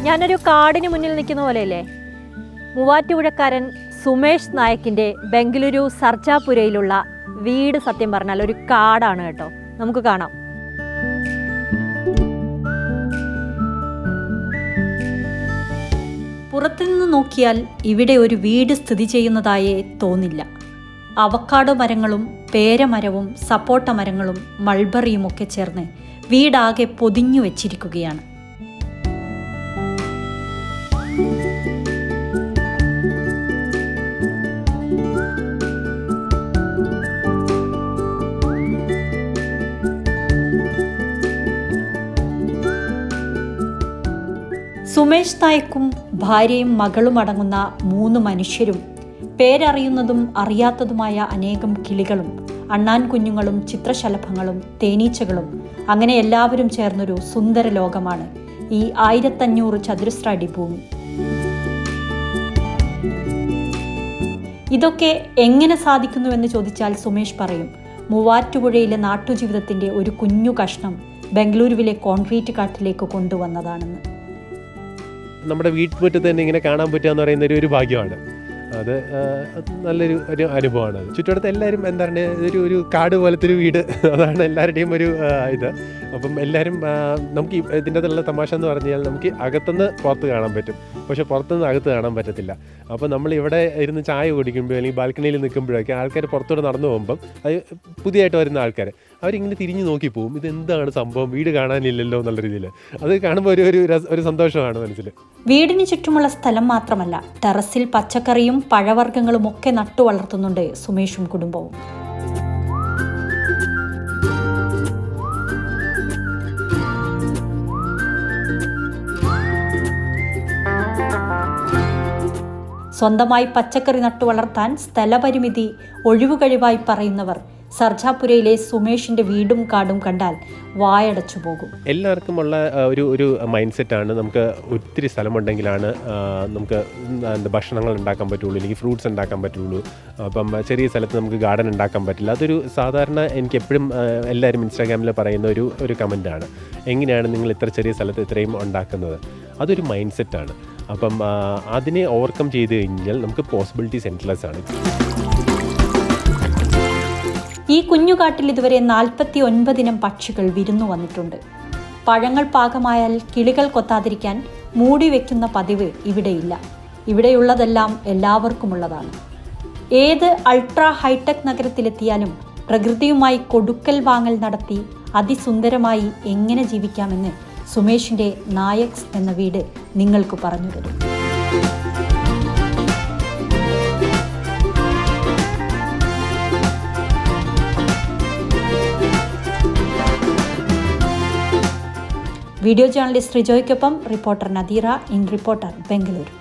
ഞാനൊരു കാടിന് മുന്നിൽ നിൽക്കുന്ന പോലെയല്ലേ? മൂവാറ്റുപുഴക്കാരൻ സുമേഷ് നായക്കിൻ്റെ ബംഗളൂരു സർജാപുരയിലുള്ള വീട് സത്യം പറഞ്ഞാൽ ഒരു കാടാണ് കേട്ടോ. നമുക്ക് കാണാം. പുറത്തുനിന്ന് നോക്കിയാൽ ഇവിടെ ഒരു വീട് സ്ഥിതി ചെയ്യുന്നതായേ തോന്നില്ല. അവക്കാഡോ മരങ്ങളും പേരമരവും സപ്പോട്ട മരങ്ങളും മൾബറിയും ഒക്കെ ചേർന്ന് വീടാകെ പൊതിഞ്ഞു വെച്ചിരിക്കുകയാണ്. സുമേഷ് നായക്കും ഭാര്യയും മകളും അടങ്ങുന്ന 3 മനുഷ്യരും പേരറിയുന്നതും അറിയാത്തതുമായ അനേകം കിളികളും അണ്ണാൻ കുഞ്ഞുങ്ങളും ചിത്രശലഭങ്ങളും തേനീച്ചകളും അങ്ങനെ എല്ലാവരും ചേർന്നൊരു സുന്ദര ലോകമാണ് ഈ 1500 ചതുരശ്ര അടി ഭൂമി. ഇതൊക്കെ എങ്ങനെ സാധിക്കുന്നുവെന്ന് ചോദിച്ചാൽ സുമേഷ് പറയും, മൂവാറ്റുപുഴയിലെ നാട്ടുജീവിതത്തിൻ്റെ ഒരു കുഞ്ഞു കഷ്ണം ബംഗളൂരുവിലെ കോൺക്രീറ്റ് കാട്ടിലേക്ക് കൊണ്ടുവന്നതാണെന്ന്. നമ്മുടെ വീട്ടുമുറ്റത്ത് തന്നെ ഇങ്ങനെ കാണാൻ പറ്റുക എന്ന് പറയുന്ന ഒരു ഭാഗ്യമാണ്. അത് നല്ലൊരു അനുഭവമാണ്. അത് ചുറ്റുവട്ടത്ത് എല്ലാവരും എന്താണ് ഒരു കാട് പോലത്തെ ഒരു വീട്, അതാണ് എല്ലാവരുടെയും ഒരു ഇത്. അപ്പം എല്ലാവരും നമുക്ക് ഇതിൻ്റെ അകത്തുള്ള തമാശ എന്ന് പറഞ്ഞാൽ നമുക്ക് അകത്തുനിന്ന് പുറത്ത് കാണാൻ പറ്റും, പക്ഷേ പുറത്തുനിന്ന് അകത്ത് കാണാൻ പറ്റത്തില്ല. അപ്പോൾ നമ്മൾ ഇവിടെ ഇരുന്ന് ചായ കുടിക്കുമ്പോൾ അല്ലെങ്കിൽ ബാൽക്കണിയിൽ നിൽക്കുമ്പോഴൊക്കെ ആൾക്കാർ പുറത്തോട്ട് നടന്നു പോകുമ്പം അത് പുതിയതായിട്ട് വരുന്ന ആൾക്കാർ അവരിങ്ങനെ തിരിഞ്ഞു നോക്കി പോകും, ഇതെന്താണ് സംഭവം, വീട് കാണാനില്ലല്ലോ എന്നുള്ള രീതിയിൽ. അത് കാണുമ്പോൾ ഒരു സന്തോഷമാണ് മനസ്സിൽ. വീടിന് ചുറ്റുമുള്ള സ്ഥലം മാത്രമല്ല, ടെറസിൽ പച്ചക്കറിയും പഴവർഗ്ഗങ്ങളും ഒക്കെ നട്ടു വളർത്തുന്നുണ്ട് സുമേഷും കുടുംബവും. സ്വന്തമായി പച്ചക്കറി നട്ടു വളർത്താൻ സ്ഥലപരിമിതി ഒഴിവുകഴിവായി പറയുന്നവർ സർജാപുരയിലെ സുമേഷിന്റെ വീടും കാടും കണ്ടാൽ വായടച്ചു പോകും. എല്ലാവർക്കും ഉള്ള ഒരു മൈൻഡ് സെറ്റാണ്, നമുക്ക് ഒത്തിരി സ്ഥലമുണ്ടെങ്കിലാണ് നമുക്ക് ഭക്ഷണങ്ങൾ ഉണ്ടാക്കാൻ പറ്റുള്ളൂ, അല്ലെങ്കിൽ ഫ്രൂട്ട്സ് ഉണ്ടാക്കാൻ പറ്റുള്ളൂ. അപ്പം ചെറിയ സ്ഥലത്ത് നമുക്ക് ഗാർഡൻ ഉണ്ടാക്കാൻ പറ്റില്ല. അതൊരു സാധാരണ എനിക്ക് എപ്പോഴും എല്ലാവരും ഇൻസ്റ്റാഗ്രാമിൽ പറയുന്ന ഒരു കമൻറ്റാണ്, എങ്ങനെയാണ് നിങ്ങൾ ഇത്ര ചെറിയ സ്ഥലത്ത് ഇത്രയും ഉണ്ടാക്കുന്നത്? അതൊരു മൈൻഡ് സെറ്റാണ്. അപ്പം അതിനെ ഓവർകം ചെയ്ത് കഴിഞ്ഞാൽ നമുക്ക് പോസിബിലിറ്റീസ് എൻഡ്ലെസ് ആണ്. ഈ കുഞ്ഞുകാട്ടിൽ ഇതുവരെ 49 ഇനം പക്ഷികൾ വിരുന്നു വന്നിട്ടുണ്ട്. പഴങ്ങൾ പാകമായാൽ കിളികൾ കൊത്താതിരിക്കാൻ മൂടി വയ്ക്കുന്ന പതിവ് ഇവിടെയില്ല. ഇവിടെയുള്ളതെല്ലാം എല്ലാവർക്കുമുള്ളതാണ്. ഏത് അൾട്രാ ഹൈടെക് നഗരത്തിലെത്തിയാലും പ്രകൃതിയുമായി കൊടുക്കൽ വാങ്ങൽ നടത്തി അതിസുന്ദരമായി എങ്ങനെ ജീവിക്കാമെന്ന് സുമേഷിൻ്റെ നായക്സ് എന്ന വീട് നിങ്ങൾക്ക് പറഞ്ഞു തരും. വീഡിയോ ജേർണലിസ്റ്റ് റിജോയ്ക്കൊപ്പം reporter Nadeera, in reporter, Bengaluru.